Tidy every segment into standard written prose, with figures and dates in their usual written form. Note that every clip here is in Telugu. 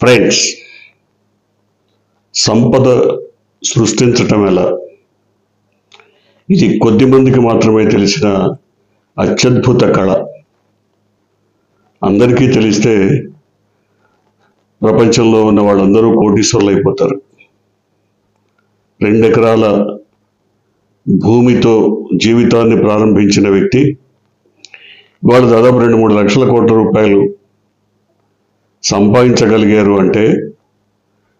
ఫ్రెండ్స్, సంపద సృష్టించటం ఎలా? ఇది కొద్ది మందికి మాత్రమే తెలిసిన అత్యద్భుత కళ. అందరికీ తెలిస్తే ప్రపంచంలో ఉన్న వాళ్ళందరూ కోటీశ్వరులు అయిపోతారు. 2 ఎకరాల భూమితో జీవితాన్ని ప్రారంభించిన వ్యక్తి వాళ్ళు దాదాపు 2-3 లక్షల కోట్ల రూపాయలు సంపాదించగలిగారు అంటే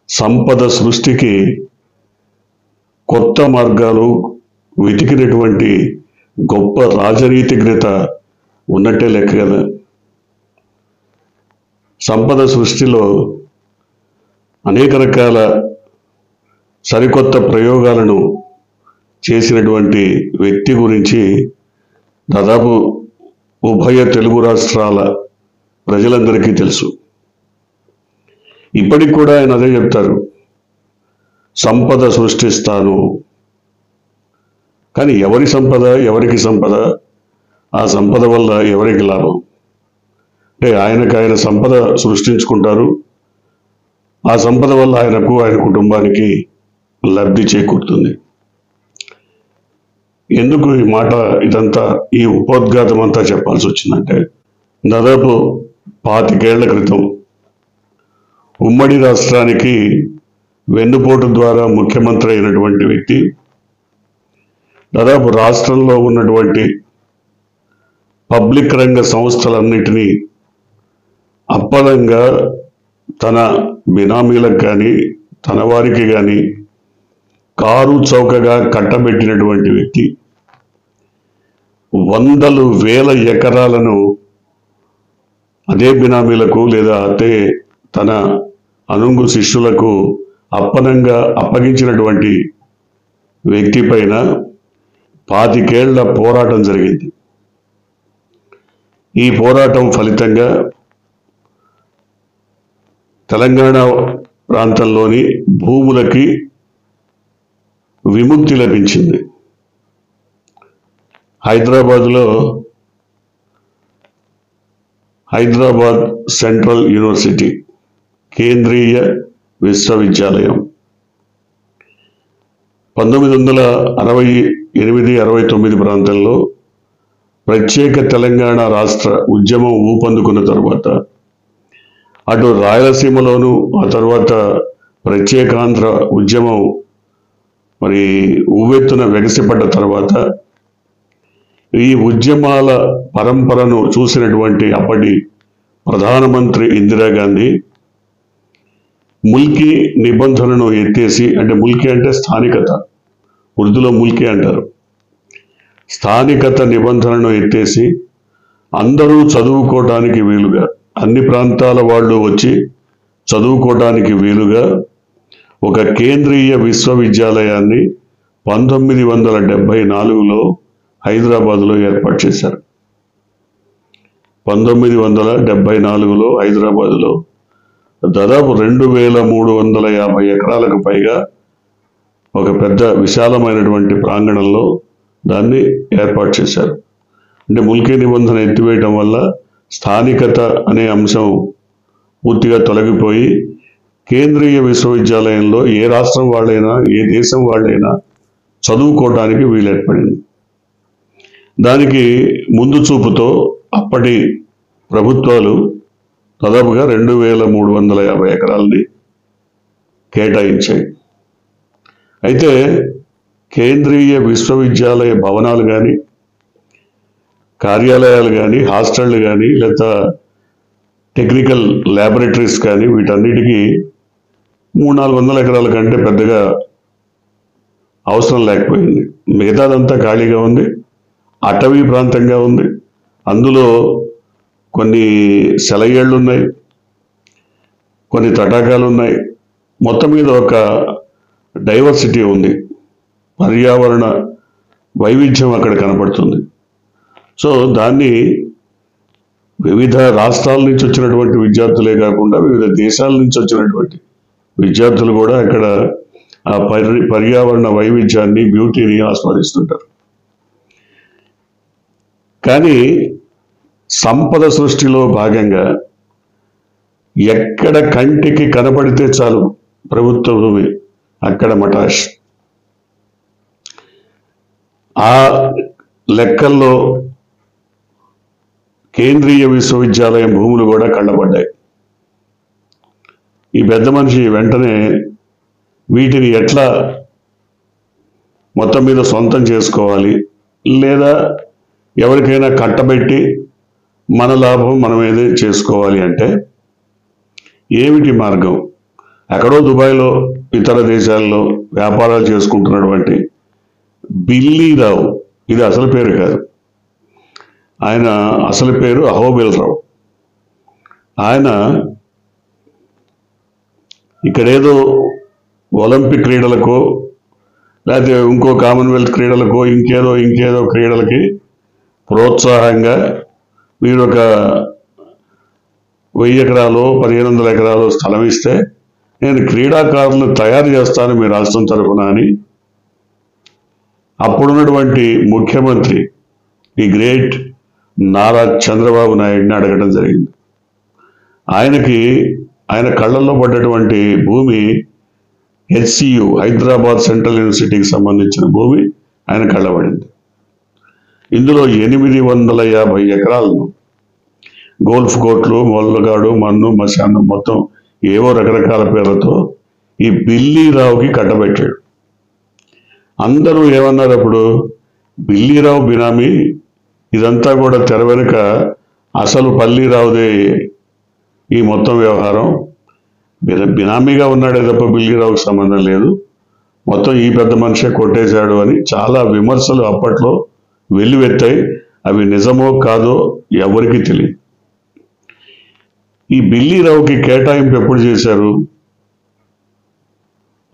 సంపద సృష్టికి కొత్త మార్గాలు వెతికినటువంటి గొప్ప రాజనీతిజ్ఞత ఉన్నట్టే లెక్క కదా. సంపద సృష్టిలో అనేక రకాల సరికొత్త ప్రయోగాలను చేసినటువంటి వ్యక్తి గురించి దాదాపు ఉభయ తెలుగు రాష్ట్రాల ప్రజలందరికీ తెలుసు. ఇప్పటికి కూడా ఆయన అదే చెప్తారు, సంపద సృష్టిస్తాను. కానీ ఎవరి సంపద, ఎవరికి సంపద, ఆ సంపద వల్ల ఎవరికి లాభం? అంటే ఆయన సంపద సృష్టించుకుంటారు, ఆ సంపద వల్ల ఆయనకు, ఆయన కుటుంబానికి లబ్ధి చేకూరుతుంది. ఎందుకు ఈ మాట, ఇదంతా, ఈ ఉపోద్ఘాతం అంతా చెప్పాల్సి వచ్చిందంటే, దాదాపు 25 ఏళ్ల క్రితం ఉమ్మడి రాష్ట్రానికి వెన్నుపోటు ద్వారా ముఖ్యమంత్రి అయినటువంటి వ్యక్తి దాదాపు రాష్ట్రంలో ఉన్నటువంటి పబ్లిక్ రంగ సంస్థలన్నిటినీ అప్పలంగా తన బినామీలకు కానీ తన వారికి కానీ కారు చౌకగా కట్టబెట్టినటువంటి వ్యక్తి వందలు వేల ఎకరాలను అదే బినామీలకు లేదా అదే తన అనుంగు శిష్యులకు అప్పనంగా అప్పగించినటువంటి వ్యక్తి పైన 25 ఏళ్ల పోరాటం జరిగింది. ఈ పోరాటం ఫలితంగా తెలంగాణ ప్రాంతంలోని భూములకి విముక్తి లభించింది. హైదరాబాద్ సెంట్రల్ యూనివర్సిటీ కేంద్రీయ విశ్వవిద్యాలయం 1968-69 ప్రాంతంలో ప్రత్యేక తెలంగాణ రాష్ట్ర ఉద్యమం ఊపందుకున్న తర్వాత అటు రాయలసీమలోను, ఆ తర్వాత ప్రత్యేకాంధ్ర ఉద్యమం మరి ఉవ్వెత్తున వెగసిపడ్డ తర్వాత ఈ ఉద్యమాల పరంపరను చూసినటువంటి అప్పటి ప్రధానమంత్రి ఇందిరాగాంధీ ముల్కీ నిబంధనను ఎత్తేసి, అంటే ముల్కీ అంటే స్థానికత, ఉర్దూలో ముల్కీ అంటారు, స్థానికత నిబంధనను ఎత్తేసి అందరూ చదువుకోవడానికి వీలుగా, అన్ని ప్రాంతాల వాళ్ళు వచ్చి చదువుకోవడానికి వీలుగా ఒక కేంద్రీయ విశ్వవిద్యాలయాన్ని 1974లో హైదరాబాద్లో ఏర్పాటు చేశారు. 1974లో హైదరాబాద్లో దాదాపు 2350 ఎకరాలకు పైగా ఒక పెద్ద విశాలమైనటువంటి ప్రాంగణంలో దాన్ని ఏర్పాటు చేశారు. అంటే ముల్కీ నిబంధన ఎత్తివేయటం వల్ల స్థానికత అనే అంశం పూర్తిగా తొలగిపోయి కేంద్రీయ విశ్వవిద్యాలయంలో ఏ రాష్ట్రం వాళ్ళైనా, ఏ దేశం వాళ్ళైనా చదువుకోవడానికి వీలు ఏర్పడింది. దానికి ముందు చూపుతో అప్పటి ప్రభుత్వాలు దాదాపుగా 2350 ఎకరాలని కేటాయించాయి. అయితే కేంద్రీయ విశ్వవిద్యాలయ భవనాలు కానీ, కార్యాలయాలు కానీ, హాస్టళ్ళు కానీ, లేదా టెక్నికల్ ల్యాబొరేటరీస్ కానీ, వీటన్నిటికీ 300-400 ఎకరాల కంటే పెద్దగా అవసరం లేకపోయింది. మిగతాదంతా ఖాళీగా ఉంది, అటవీ ప్రాంతంగా ఉంది. అందులో కొన్ని సెలయేళ్ళు ఉన్నాయి, కొన్ని తటాకాలు ఉన్నాయి. మొత్తం మీద ఒక డైవర్సిటీ ఉంది, పర్యావరణ వైవిధ్యం అక్కడ కనపడుతుంది. సో దాన్ని వివిధ రాష్ట్రాల నుంచి వచ్చినటువంటి విద్యార్థులే కాకుండా వివిధ దేశాల నుంచి వచ్చినటువంటి విద్యార్థులు కూడా అక్కడ ఆ పర్యావరణ వైవిధ్యాన్ని, బ్యూటీని ఆస్వాదిస్తుంటారు. కానీ సంపద సృష్టిలో భాగంగా ఎక్కడ కంటికి కనపడితే చాలు ప్రభుత్వ భూమి అక్కడ మటాష్. ఆ లెక్కల్లో కేంద్రీయ విశ్వవిద్యాలయం భూములు కూడా కళ్ళబడ్డాయి. ఈ పెద్ద మనిషి వెంటనే వీటిని ఎట్లా మొత్తం మీద సొంతం చేసుకోవాలి, లేదా ఎవరికైనా కట్టబెట్టి మన లాభం మనం ఏదో చేసుకోవాలి అంటే ఏమిటి మార్గం? ఎక్కడో దుబాయ్లో ఇతర దేశాల్లో వ్యాపారాలు చేసుకుంటున్నటువంటి బిల్లీరావు, ఇది అసలు పేరు కాదు, ఆయన అసలు పేరు అహోబిల్రావు. ఆయన ఇక్కడేదో ఒలింపిక్ క్రీడలకో లేకపోతే ఇంకో కామన్వెల్త్ క్రీడలకో ఇంకేదో క్రీడలకి ప్రోత్సాహంగా మీరు ఒక 1000 ఎకరాలు 1500 ఎకరాలు స్థలం ఇస్తే నేను క్రీడాకారులను తయారు చేస్తాను మీ రాష్ట్రం తరఫున అని అప్పుడున్నటువంటి ముఖ్యమంత్రి ది గ్రేట్ నారా చంద్రబాబు నాయుడిని అడగడం జరిగింది. ఆయన కళ్ళల్లో పడ్డటువంటి భూమి HCU, హైదరాబాద్ సెంట్రల్ యూనివర్సిటీకి సంబంధించిన భూమి ఆయన కళ్ళబడింది. ఇందులో 850 ఎకరాలను గోల్ఫ్ కోర్టులు, మొల్లగాడు, మన్ను, మశానం మొత్తం ఏవో రకరకాల పేర్లతో ఈ బిల్లీరావుకి కట్టబెట్టాడు. అందరూ ఏమన్నారు అప్పుడు? బిల్లీరావు బినామీ, ఇదంతా కూడా తెర వెనుక అసలు పల్లీరావుదే ఈ మొత్తం వ్యవహారం, బినామీగా ఉన్నాడే తప్ప బిల్లీరావుకి సంబంధం లేదు, మొత్తం ఈ పెద్ద మనిషే కొట్టేశాడు అని చాలా విమర్శలు అప్పట్లో వెల్లువెత్తాయి. అవి నిజమో కాదో ఎవరికి తెలియదు. ఈ బిల్లీరావుకి కేటాయింపు ఎప్పుడు చేశారు?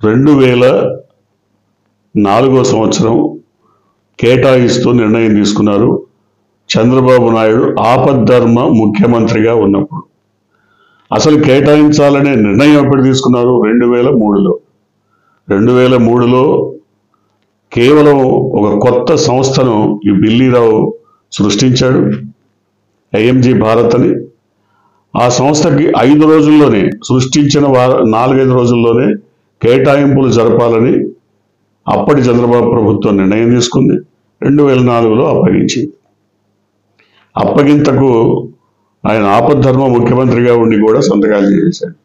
2004 సంవత్సరం కేటాయిస్తూ నిర్ణయం తీసుకున్నారు చంద్రబాబు నాయుడు ఆపద్ధర్మ ముఖ్యమంత్రిగా ఉన్నప్పుడు. అసలు కేటాయించాలనే నిర్ణయం ఎప్పుడు తీసుకున్నారు? 2003లో. 2003లో కేవలం ఒక కొత్త సంస్థను ఈ బిల్లీరావు సృష్టించాడు, IMG భారత్ అని. ఆ సంస్థకి 5 రోజుల్లోనే, సృష్టించిన 4-5 రోజుల్లోనే కేటాయింపులు జరపాలని అప్పటి చంద్రబాబు ప్రభుత్వం నిర్ణయం తీసుకుంది. 2004లో అప్పగించింది. అప్పగింతకు ఆయన ఆపద్ధర్మ ముఖ్యమంత్రిగా ఉండి కూడా సంతకాలు చేశాడు.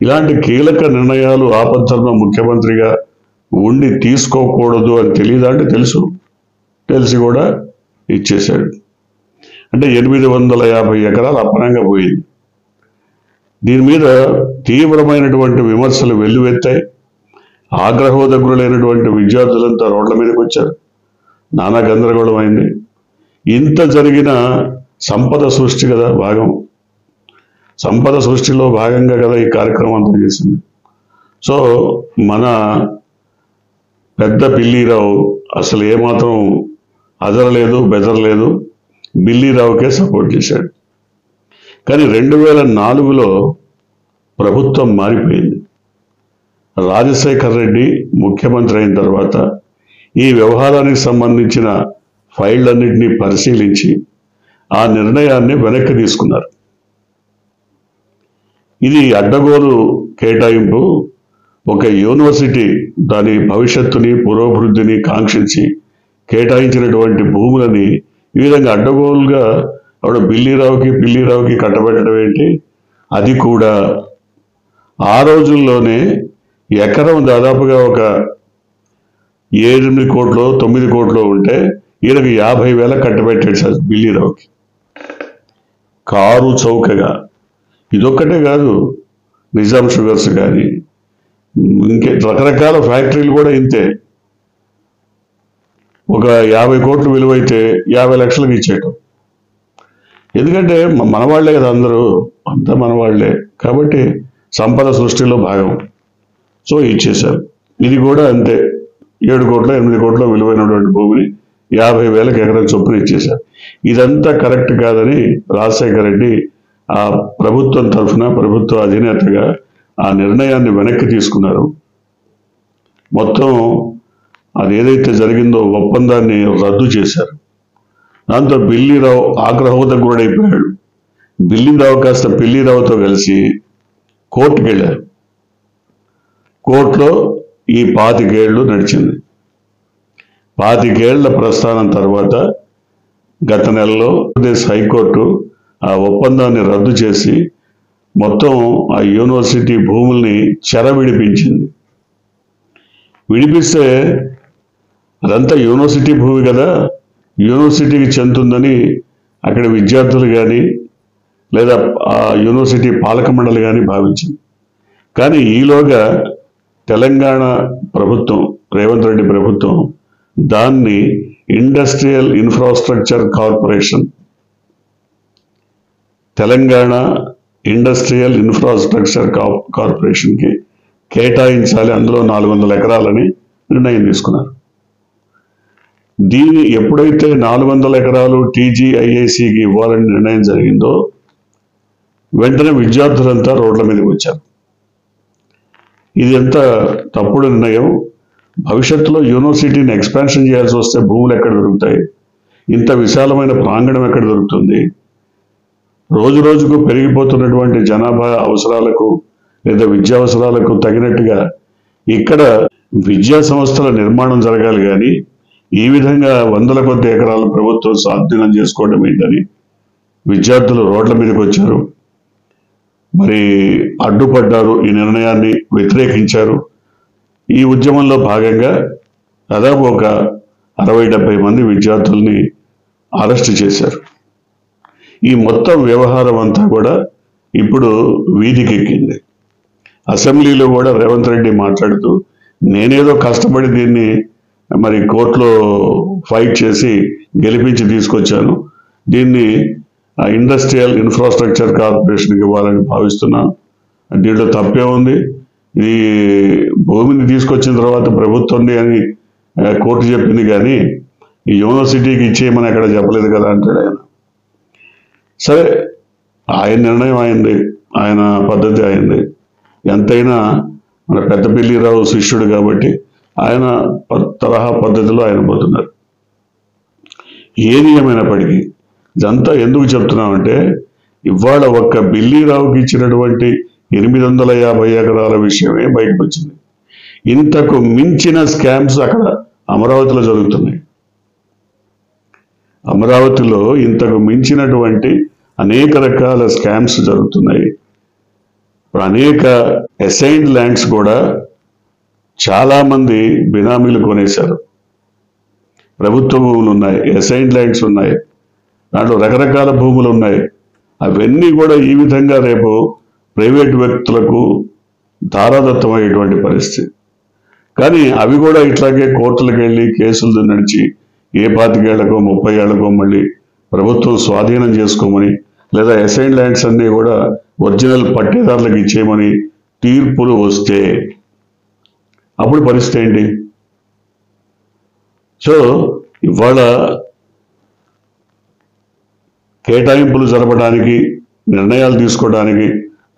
ఇలాంటి కీలక నిర్ణయాలు ఆపద్ధర్మ ముఖ్యమంత్రిగా ఉండి తీసుకోకూడదు అని తెలియదా అంటే తెలిసి కూడా ఇచ్చేశాడు. అంటే 850 ఎకరాలు అప్పనంగా పోయింది. దీని మీద తీవ్రమైనటువంటి విమర్శలు వెల్లువెత్తాయి. ఆగ్రహోదగ్రులైనటువంటి విద్యార్థులంతా రోడ్ల మీదకి వచ్చారు. నానా గందరగోళం అయింది. ఇంత జరిగిన సంపద సృష్టి కదా భాగం, సంపద సృష్టిలో భాగంగా కదా ఈ కార్యక్రమం అంతా చేసింది. సో మన పెద్ద బిల్లీరావు అసలు ఏమాత్రం అదరలేదు, బెదరలేదు, బిల్లీరావుకే సపోర్ట్ చేశాడు. కానీ 2004లో ప్రభుత్వం మారిపోయింది. రాజశేఖర్ రెడ్డి ముఖ్యమంత్రి అయిన తర్వాత ఈ వ్యవహారానికి సంబంధించిన ఫైళ్ళన్నింటినీ పరిశీలించి ఆ నిర్ణయాన్ని వెనక్కి తీసుకున్నారు. ఇది అడ్డగోలు కేటాయింపు. ఒక యూనివర్సిటీ దాని భవిష్యత్తుని, పురోభివృద్ధిని కాంక్షించి కేటాయించినటువంటి భూములని ఈ విధంగా అడ్డగోలుగా ఆవిడ బిల్లీరావుకి కట్టబెట్టడం ఏంటి? అది కూడా ఆ రోజుల్లోనే ఎకరం దాదాపుగా ఒక 7 కోట్లు 9 కోట్లు ఉంటే ఈయనకి 50,000 కట్టబెట్టాడు సార్ బిల్లీరావుకి, కారు చౌకగా. ఇదొక్కటే కాదు, నిజాం షుగర్స్ కానీ ఇంకే రకరకాల ఫ్యాక్టరీలు కూడా ఇంతే. ఒక 50 కోట్లు విలువైతే 50 లక్షలకు ఇచ్చేయటం. ఎందుకంటే మనవాళ్లే కదా, అంతా మనవాళ్లే కాబట్టి సంపద సృష్టిలో భాగం. సో ఇచ్చేశారు. ఇది కూడా అంతే, 7 కోట్ల 8 కోట్ల విలువైనటువంటి భూమిని 50,000 ఎకరం చొప్పున ఇచ్చేశారు. ఇదంతా కరెక్ట్ కాదని రాజశేఖర రెడ్డి ఆ ప్రభుత్వం తరఫున, ప్రభుత్వ అధినేతగా ఆ నిర్ణయాన్ని వెనక్కి తీసుకున్నారు. మొత్తం అది ఏదైతే జరిగిందో ఒప్పందాన్ని రద్దు చేశారు. దాంతో బిల్లీరావు ఆగ్రహోదగ్రుడైపోయాడు. బిల్లిరావు కాస్త పిల్లిరావుతో కలిసి కోర్టుకు వెళ్ళారు. కోర్టులో ఈ 25 ఏళ్ళు నడిచింది. 25 ఏళ్ల ప్రస్థానం తర్వాత గత నెలలో ఆంధ్రప్రదేశ్ హైకోర్టు ఆ ఒప్పందాన్ని రద్దు చేసి మొత్తం ఆ యూనివర్సిటీ భూముల్ని విడిపించింది. విడిపిస్తే అదంతా యూనివర్సిటీ భూమి కదా, యూనివర్సిటీకి చెందుతుందని అక్కడ విద్యార్థులు కానీ లేదా ఆ యూనివర్సిటీ పాలక మండలి కానీ భావించింది. కానీ ఈలోగా తెలంగాణ ప్రభుత్వం, రేవంత్ రెడ్డి ప్రభుత్వం దాన్ని industrial infrastructure corporation, Telangana industrial infrastructure కార్పొరేషన్కి కేటాయించాలి, అందులో 400 ఎకరాలని నిర్ణయం తీసుకున్నారు. దీన్ని ఎప్పుడైతే 400 ఎకరాలు TGIICకి ఇవ్వాలని నిర్ణయం జరిగిందో వెంటనే విద్యార్థులంతా రోడ్ల మీదకి వచ్చారు. ఇది ఎంత తప్పుడు నిర్ణయం. భవిష్యత్తులో యూనివర్సిటీని ఎక్స్పాన్షన్ చేయాల్సి వస్తే భూములు ఎక్కడ దొరుకుతాయి? ఇంత విశాలమైన ప్రాంగణం ఎక్కడ దొరుకుతుంది? రోజు రోజుకు పెరిగిపోతున్నటువంటి జనాభా అవసరాలకు లేదా విద్యా అవసరాలకు తగినట్టుగా ఇక్కడ విద్యా సంస్థల నిర్మాణం జరగాలి. కానీ ఈ విధంగా 100ల కొద్ది ఎకరాలు ప్రభుత్వం స్వాధీనం చేసుకోవడం ఏంటని విద్యార్థులు రోడ్ల మీదకి వచ్చారు. మరి అడ్డుపడ్డారు, ఈ నిర్ణయాన్ని వ్యతిరేకించారు. ఈ ఉద్యమంలో భాగంగా దాదాపు ఒక 60-70 మంది విద్యార్థుల్ని అరెస్ట్ చేశారు. ఈ మొత్తం వ్యవహారం అంతా కూడా ఇప్పుడు వీధికెక్కింది. అసెంబ్లీలో కూడా రేవంత్ రెడ్డి మాట్లాడుతూ నేనేదో కష్టపడి దీన్ని మరి కోర్టులో ఫైట్ చేసి గెలిపించి తీసుకొచ్చాను, దీన్ని ఇండస్ట్రియల్ ఇన్ఫ్రాస్ట్రక్చర్ కార్పొరేషన్కి ఇవ్వాలని భావిస్తున్నాను, దీంట్లో తప్పే ఉంది, ఈ భూమిని తీసుకొచ్చిన తర్వాత ప్రభుత్వం అని కోర్టు చెప్పింది కానీ ఈ యూనివర్సిటీకి ఇచ్చేయమని అక్కడ చెప్పలేదు కదా అంటాడు ఆయన. సరే, ఆయన నిర్ణయం అయింది, ఆయన పద్ధతి అయింది. ఎంతైనా మన పెద్దపిల్లిరావు శిష్యుడు కాబట్టి ఆయన తరహా పద్ధతిలో ఆయన పోతున్నారు. ఏది ఏమైనప్పటికీ ఇదంతా ఎందుకు చెప్తున్నామంటే ఇవాళ ఒక్క బిల్లిరావుకి ఇచ్చినటువంటి 850 ఎకరాల విషయమే బయటకు వచ్చింది. ఇంతకు మించిన స్కామ్స్ అక్కడ అమరావతిలో జరుగుతున్నాయి. అమరావతిలో ఇంతకు మించినటువంటి అనేక రకాల స్కామ్స్ జరుగుతున్నాయి. అనేక అసైన్డ్ ల్యాండ్స్ కూడా చాలామంది బినామీలు కొనేశారు. ప్రభుత్వ భూములు ఉన్నాయి, అసైన్డ్ ల్యాండ్స్ ఉన్నాయి, దాంట్లో రకరకాల భూములు ఉన్నాయి. అవన్నీ కూడా ఈ విధంగా రేపు ప్రైవేట్ వ్యక్తులకు దారాదత్తమయ్యేటువంటి పరిస్థితి. కానీ అవి కూడా ఇట్లాగే కోర్టులకు వెళ్ళి కేసులు నడిచి ఏ 25 ఏళ్లకో 30 ఏళ్లకో మళ్ళీ ప్రభుత్వం స్వాధీనం చేసుకోమని లేదా అసైన్డ్ ల్యాండ్స్ అన్నీ కూడా ఒరిజినల్ పట్టేదారులకు ఇచ్చేయమని తీర్పులు వస్తే అప్పుడు పరిస్థితి ఏంటి? సో ఇవాళ కేటాయింపులు జరపడానికి, నిర్ణయాలు తీసుకోవడానికి,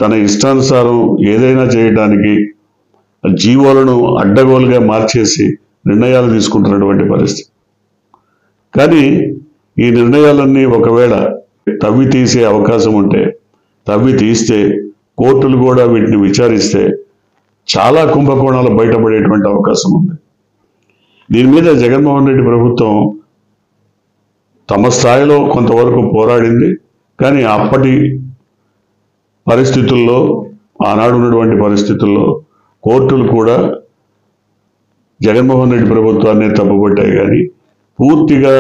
తన ఇష్టానుసారం ఏదైనా చేయడానికి జీవోలను అడ్డగోలుగా మార్చేసి నిర్ణయాలు తీసుకుంటున్నటువంటి పరిస్థితి. కానీ ఈ నిర్ణయాలన్నీ ఒకవేళ తవ్వి తీసే అవకాశం ఉంటే, తవ్వి తీస్తే కోర్టులు కూడా వీటిని విచారిస్తే చాలా కుంభకోణాలు బయటపడేటువంటి అవకాశం ఉంది. దీని మీద జగన్మోహన్ రెడ్డి ప్రభుత్వం తమ స్థాయిలో కొంతవరకు పోరాడింది. కానీ అప్పటి పరిస్థితుల్లో, ఆనాడు ఉన్నటువంటి పరిస్థితుల్లో కోర్టులు కూడా జగన్మోహన్ రెడ్డి ప్రభుత్వాన్ని తప్పుపట్టాయి. కానీ పూర్తిగా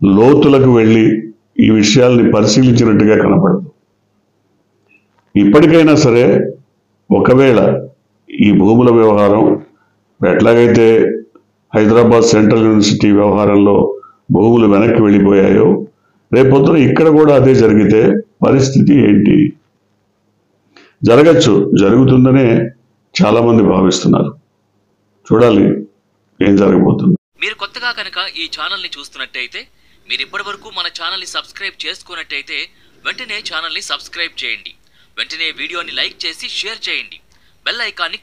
లోతులకు వెళ్ళి ఈ విషయాల్ని పరిశీలించినట్టుగా కనపడదు. ఇప్పటికైనా సరే ఒకవేళ ఈ భూముల వ్యవహారం ఎట్లాగైతే హైదరాబాద్ సెంట్రల్ యూనివర్సిటీ వ్యవహారంలో భూములు వెనక్కి వెళ్ళిపోయాయో, రేపొద్దున ఇక్కడ కూడా అదే జరిగితే పరిస్థితి ఏంటి? జరగచ్చు, జరుగుతుందనే చాలామంది భావిస్తున్నారు. చూడాలి ఏం జరగబోతుంది. మీరు కొత్తగా కనుక ఈ ఛానల్ని చూస్తున్నట్టయితే, మీరు ఇప్పటివరకు మన ఛానల్ని సబ్స్క్రైబ్ చేసుకున్నట్టయితే వెంటనే ఛానల్ని సబ్స్క్రైబ్ చేయండి. వెంటనే వీడియోని లైక్ చేసి షేర్ చేయండి. బెల్ ఐకాన్ని